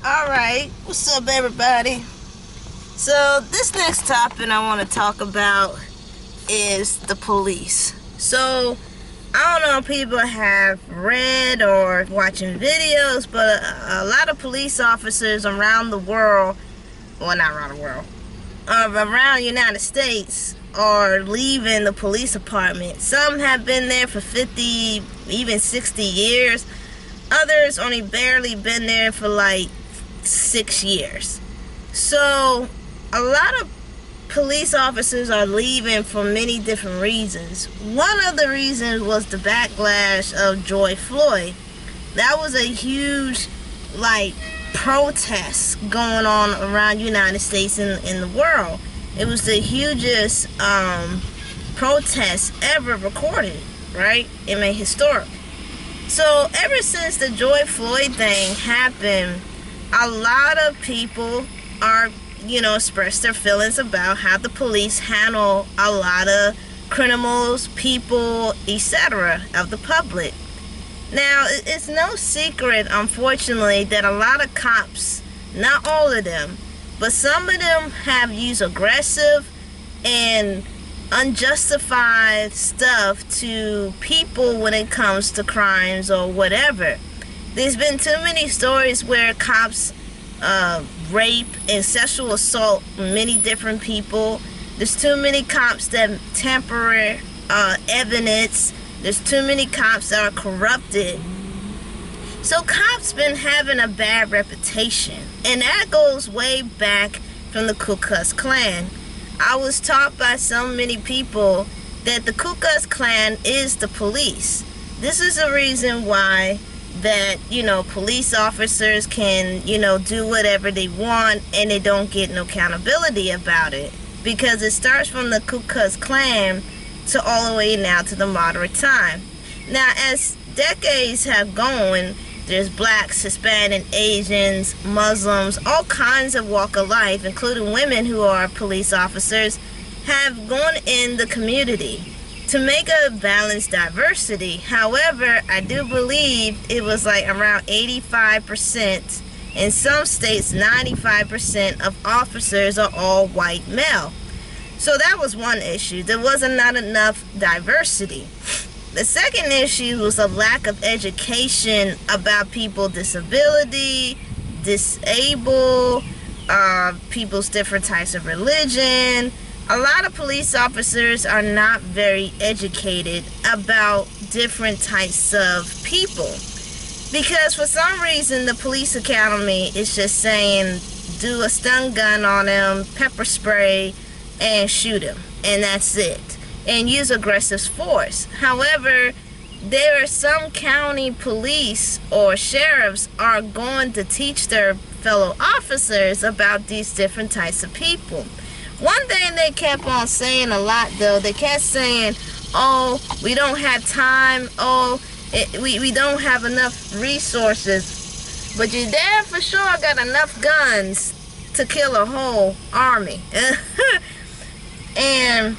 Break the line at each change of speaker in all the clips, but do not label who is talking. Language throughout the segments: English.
Alright, what's up everybody? So this next topic I want to talk about is the police. So I don't know if people have read or watching videos, but a lot of police officers around the world, well not around the world, around the United States are leaving the police department. Some have been there for 50, even 60 years. Others only barely been there for like 6 years. So a lot of police officers are leaving for many different reasons. One of the reasons was the backlash of George Floyd. That was a huge protest going on around the United States and in the world. It was the hugest protest ever recorded, right? It made historic. So ever since the George Floyd thing happened, a lot of people are, express their feelings about how the police handle a lot of criminals, people, etc. of the public. Now, it's no secret, unfortunately, that a lot of cops, not all of them, but some of them have used aggressive and unjustified stuff to people when it comes to crimes or whatever. There's been too many stories where cops rape and sexual assault many different people. There's too many cops that tamper evidence. There's too many cops that are corrupted. So cops been having a bad reputation, and that goes way back from the Ku Klux Klan. I was taught by so many people that the Ku Klux Klan is the police. This is the reason why that, police officers can, do whatever they want and they don't get no accountability about it. Because it starts from the Ku Klux Klan to all the way now to the modern time. Now, as decades have gone, there's blacks, Hispanic, Asians, Muslims, all kinds of walk of life, including women who are police officers, have gone in the community to make a balanced diversity. However, I do believe it was around 85%, in some states 95% of officers are all white male. So that was one issue. There wasn't not enough diversity. The second issue was a lack of education about people's disability, disabled, people's different types of religion. A lot of police officers are not very educated about different types of people. Because for some reason, the police academy is just saying, do a stun gun on them, pepper spray, and shoot them. And that's it. And use aggressive force. However, there are some county police or sheriffs are going to teach their fellow officers about these different types of people. One thing they kept on saying a lot, though, they kept saying, oh, we don't have time, we don't have enough resources, but you damn for sure got enough guns to kill a whole army. And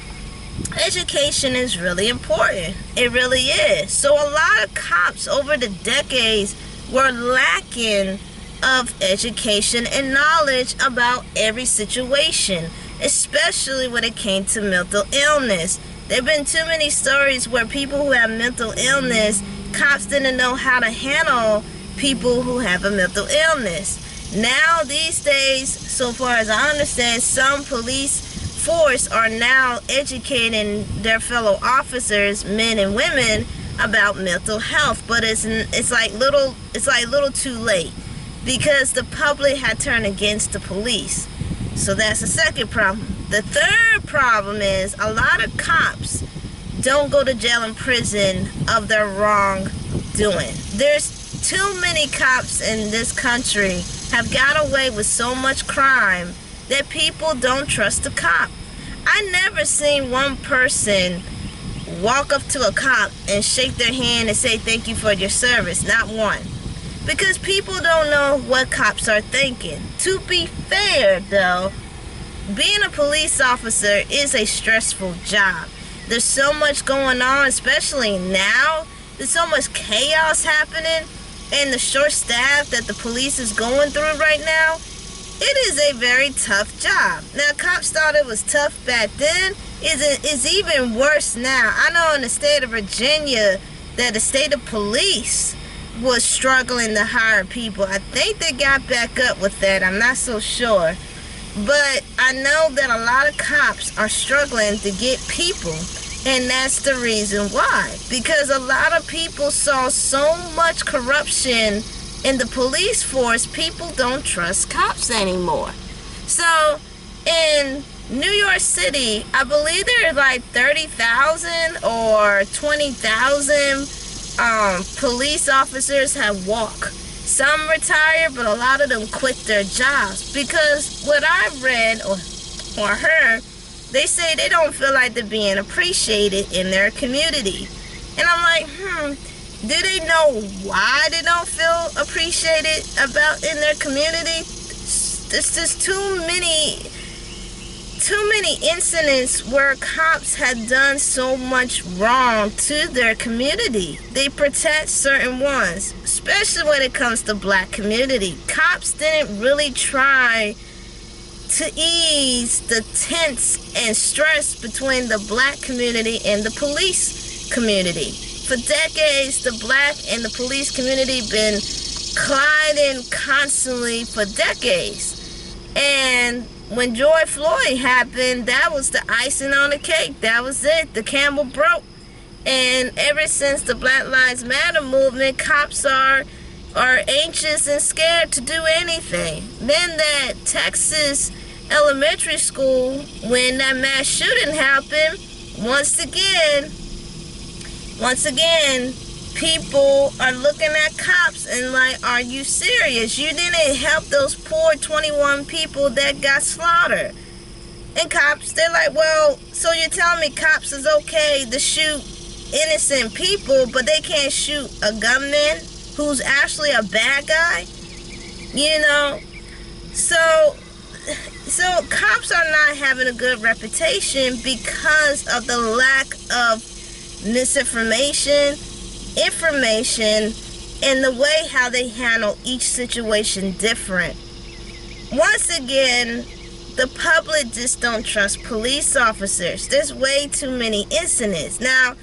education is really important. It really is. So a lot of cops over the decades were lacking of education and knowledge about every situation, especially when it came to mental illness. There have been too many stories where people who have mental illness, cops didn't know how to handle people who have a mental illness. Now, these days, so far as I understand, some police force are now educating their fellow officers, men and women, about mental health. But it's little too late, because the public had turned against the police. So that's the second problem. The third problem is a lot of cops don't go to jail and prison of their wrongdoing. There's too many cops in this country have got away with so much crime that people don't trust the cop. I never seen one person walk up to a cop and shake their hand and say thank you for your service. Not one. Because people don't know what cops are thinking. To be fair, though, being a police officer is a stressful job. There's so much going on, especially now. There's so much chaos happening. and the short staff that the police is going through right now, it is a very tough job. Now, cops thought it was tough back then. It's even worse now. I know in the state of Virginia that the state of police was struggling to hire people. I think they got back up with that. I'm not so sure. But I know that a lot of cops are struggling to get people. And that's the reason why. Because a lot of people saw so much corruption in the police force, people don't trust cops anymore. So in New York City, I believe there are like 30,000 or 20,000 police officers have walked. Some retired, but a lot of them quit their jobs because what I've read or heard, they say they don't feel like they're being appreciated in their community. And I'm like, do they know why they don't feel appreciated about in their community? There's just too many incidents where cops had done so much wrong to their community. They protect certain ones, especially when it comes to black community. Cops didn't really try to ease the tense and stress between the black community and the police community. For decades, the black and the police community been colliding constantly for decades. And when George Floyd happened, that was the icing on the cake. That was it. The Campbell broke. And ever since the Black Lives Matter movement, cops are anxious and scared to do anything. Then that Texas elementary school, when that mass shooting happened, once again, people are looking at cops and like, are you serious? You didn't help those poor 21 people that got slaughtered. And cops, they're like, well, so you're telling me cops is okay to shoot innocent people, but they can't shoot a gunman who's actually a bad guy? You know? So cops are not having a good reputation because of the lack of misinformation, information, and the way how they handle each situation different. Once again, the public just don't trust police officers. There's way too many incidents. Now,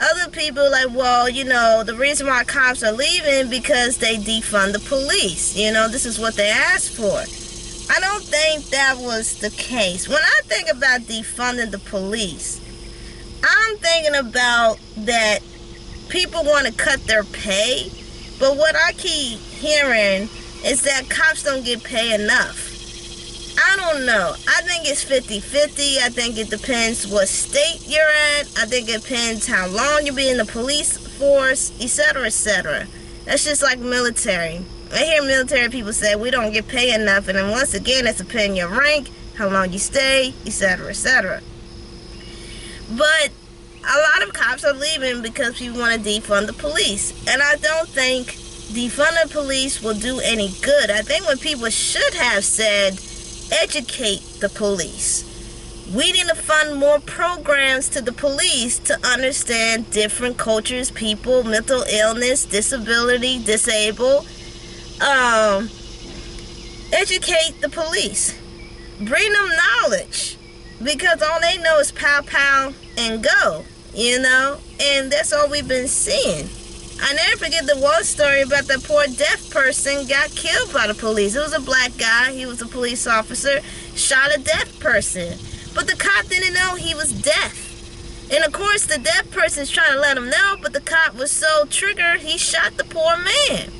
other people are like, well, you know, the reason why cops are leaving because they defund the police. You know, this is what they asked for. I don't think that was the case. When I think about defunding the police, I'm thinking about that people want to cut their pay, but what I keep hearing is that cops don't get paid enough. I don't know. I think it's 50-50. I think it depends what state you're at. I think it depends how long you be in the police force, etc., etc. That's just like military. I hear military people say we don't get paid enough, and then once again, it's depending your rank, how long you stay, etc., etc. But a lot of cops are leaving because people want to defund the police. And I don't think defunding police will do any good. I think what people should have said, educate the police. We need to fund more programs to the police to understand different cultures, people, mental illness, disability, disabled. Educate the police. Bring them knowledge. Because all they know is pow, pow, and go. You know? And that's all we've been seeing. I never forget the one story about that poor deaf person got killed by the police. It was a black guy. He was a police officer. Shot a deaf person. But the cop didn't know he was deaf. And of course, the deaf person's trying to let him know, but the cop was so triggered, he shot the poor man.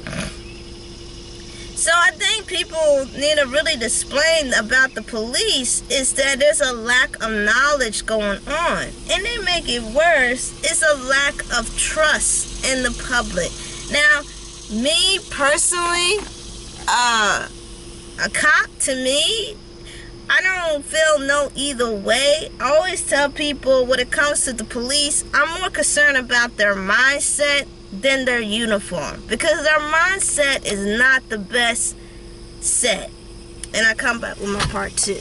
So I think people need to really explain about the police is that there's a lack of knowledge going on. And they make it worse. It's a lack of trust in the public. Now, me personally, a cop, to me, I don't feel no either way. I always tell people when it comes to the police, I'm more concerned about their mindset than their uniform, because their mindset is not the best set. And I come back with my part 2.